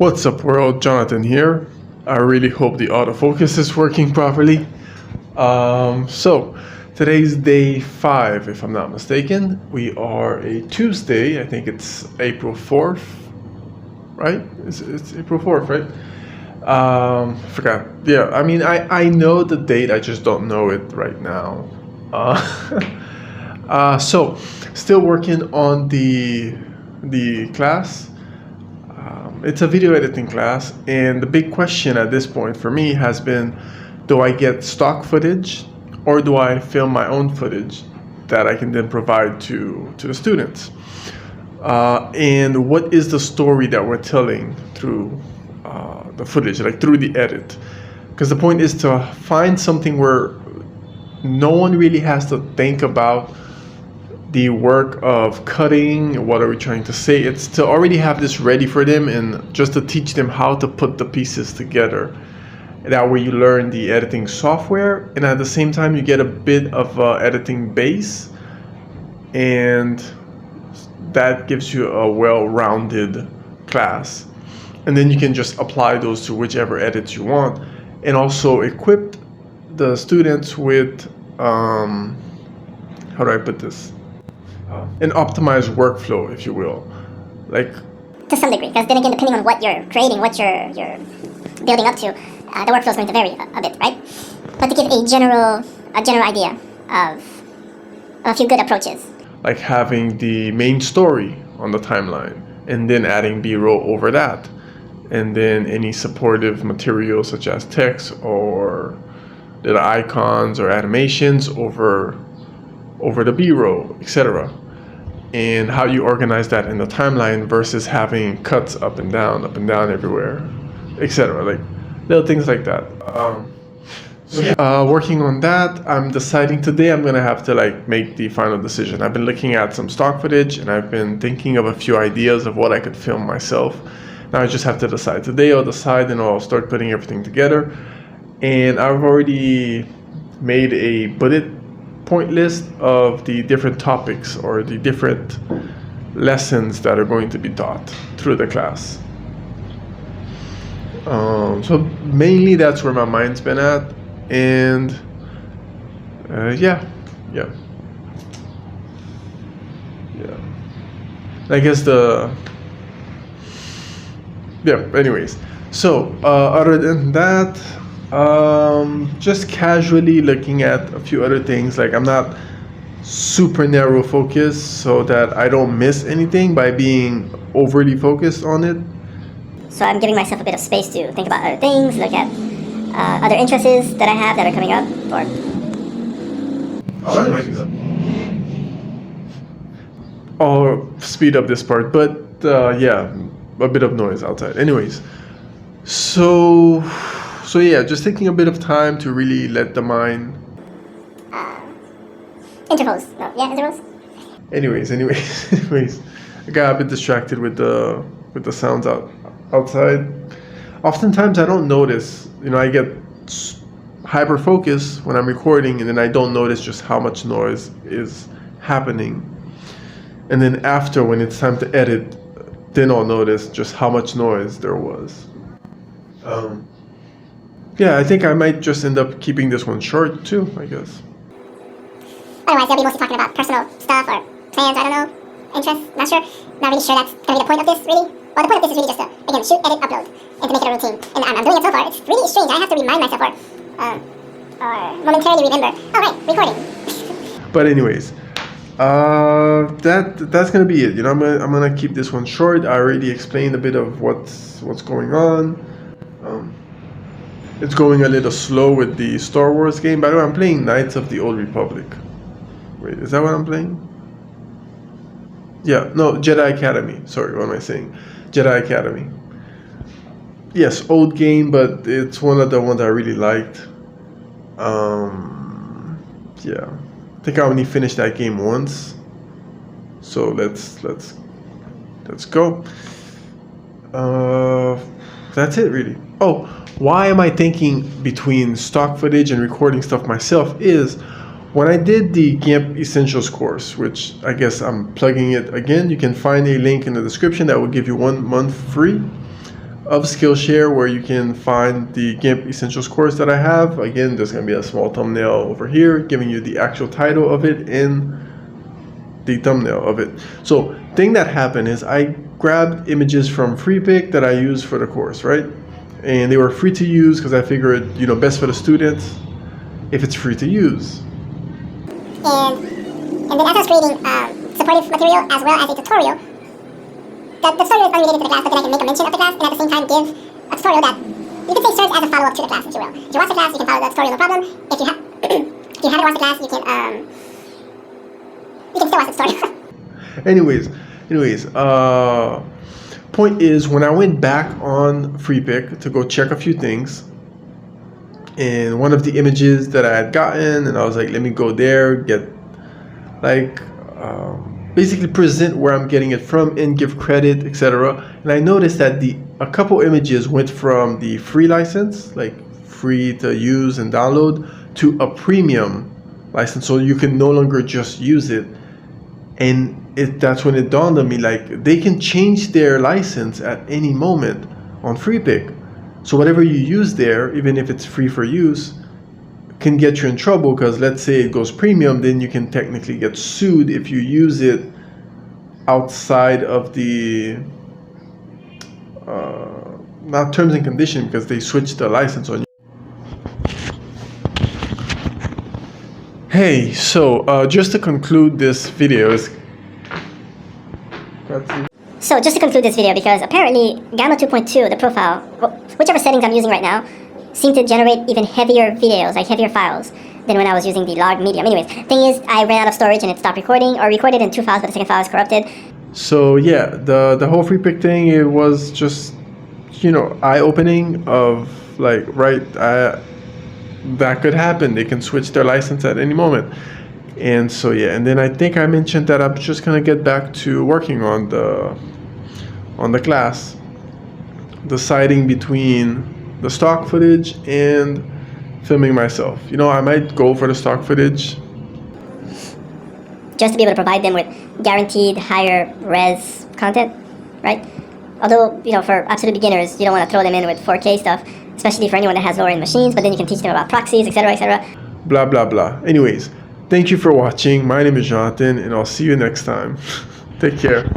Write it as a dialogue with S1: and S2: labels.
S1: What's up world, Jonathan here. I really hope the autofocus is working properly. So today's day 5 if I'm not mistaken. We are a Tuesday, I think it's April 4th, right? It's April 4th, right? Forgot. Yeah, I mean I know the date, I just don't know it right now. So still working on the class. It's a video editing class, and the big question at this point for me has been, do I get stock footage or do I film my own footage that I can then provide to the students? And what is the story that we're telling through the footage, like through the edit? Because the point is to find something where no one really has to think about the work of cutting, what are we trying to say. It's to already have this ready for them and just to teach them how to put the pieces together. That way you learn the editing software, and at the same time you get a bit of editing base, and that gives you a well-rounded class. And then you can just apply those to whichever edits you want, and also equip the students with, how do I put this? An optimized workflow, if you will, like
S2: to some degree, because then again, depending on what you're creating, what you're building up to, the workflow is going to vary a bit, right? But to give a general idea of a few good approaches,
S1: like having the main story on the timeline and then adding B-roll over that, and then any supportive material such as text or little icons or animations over the B-roll, etc. And how you organize that in the timeline versus having cuts up and down everywhere, etc. Like little things like that. Working on that, I'm deciding today I'm gonna have to make the final decision. I've been looking at some stock footage and I've been thinking of a few ideas of what I could film myself. Now I just have to decide. Today I'll decide and I'll start putting everything together. And I've already made a bullet point list of the different topics or the different lessons that are going to be taught through the class. So mainly that's where my mind's been at, and yeah. I guess anyways, so other than that, just casually looking at a few other things. Like, I'm not super narrow focused so that I don't miss anything by being overly focused on it.
S2: So I'm giving myself a bit of space to think about other things, look at other interests that I have that are coming up,
S1: I'll speed up this part, but yeah, a bit of noise outside. Anyways, so yeah, just taking a bit of time to really let the mind.
S2: Intervals. No, yeah, intervals.
S1: Anyways, I got a bit distracted with the sounds outside. Oftentimes I don't notice. I get hyper focused when I'm recording, and then I don't notice just how much noise is happening. And then after, when it's time to edit, then I'll notice just how much noise there was. Yeah, I think I might just end up keeping this one short too, I guess.
S2: Otherwise, they'll be mostly talking about personal stuff or plans, I don't know, interests, not sure. Not really sure that's going to be the point of this, really. Well, the point of this is really just to, again, shoot, edit, upload, and to make it a routine. And I'm doing it so far. It's really strange. I have to remind myself or momentarily remember, oh, right, recording.
S1: But anyways, that's going to be it. I'm going to keep this one short. I already explained a bit of what's going on. It's going a little slow with the Star Wars game. By the way, I'm playing Knights of the Old Republic. Wait, is that what I'm playing? Yeah, no, Jedi Academy. Sorry, what am I saying? Jedi Academy. Yes, old game, but it's one of the ones I really liked. Yeah, I think I only finished that game once. So let's go. That's it, really. Oh, why am I thinking between stock footage and recording stuff myself is when I did the GIMP Essentials course, which I guess I'm plugging it again, you can find a link in the description that will give you 1 month free. of Skillshare where you can find the GIMP Essentials course that I have. Again, there's going to be a small thumbnail over here giving you the actual title of it in the thumbnail of it. So thing that happened is I grabbed images from FreePic that I use for the course, right? And they were free to use because I figured, best for the students if it's free to use.
S2: And then as I was creating supportive material as well as a tutorial, the tutorial is unrelated to the class, but then I can make a mention of the class and at the same time give a tutorial that you can say serves as a follow-up to the class, if you will. If you watch the class, you can follow the tutorial, no problem. If you haven't watched the class, you can still watch the tutorial.
S1: Anyways, point is, when I went back on FreePic to go check a few things, and one of the images that I had gotten, and I was like, let me go there, get basically present where I'm getting it from and give credit, etc. And I noticed that a couple images went from the free license, like free to use and download, to a premium license, so you can no longer just use it. And that's when it dawned on me, like, they can change their license at any moment on FreePic. So whatever you use there, even if it's free for use, can get you in trouble, because let's say it goes premium, then you can technically get sued if you use it outside of the not terms and conditions, because they switched the license on you. Hey, so just to conclude this video,
S3: So just to conclude this video, because apparently Gamma 2.2, the profile, whichever settings I'm using right now, seem to generate even heavier videos, like heavier files, than when I was using the log medium. Anyways, thing is, I ran out of storage and it stopped recording, or recorded in 2 files, but the second file is corrupted.
S1: So yeah, the whole FreePic thing, it was just, eye-opening of, like, that could happen. They can switch their license at any moment. And so yeah, and then I think I mentioned that I'm just gonna get back to working on the class, deciding between the stock footage and filming myself. I might go for the stock footage
S3: just to be able to provide them with guaranteed higher res content, right? Although, for absolute beginners, you don't want to throw them in with 4K stuff, especially for anyone that has lower-end machines, but then you can teach them about proxies, etc., etc.
S1: Blah, blah, blah. Anyways, thank you for watching. My name is Jonathan, and I'll see you next time. Take care.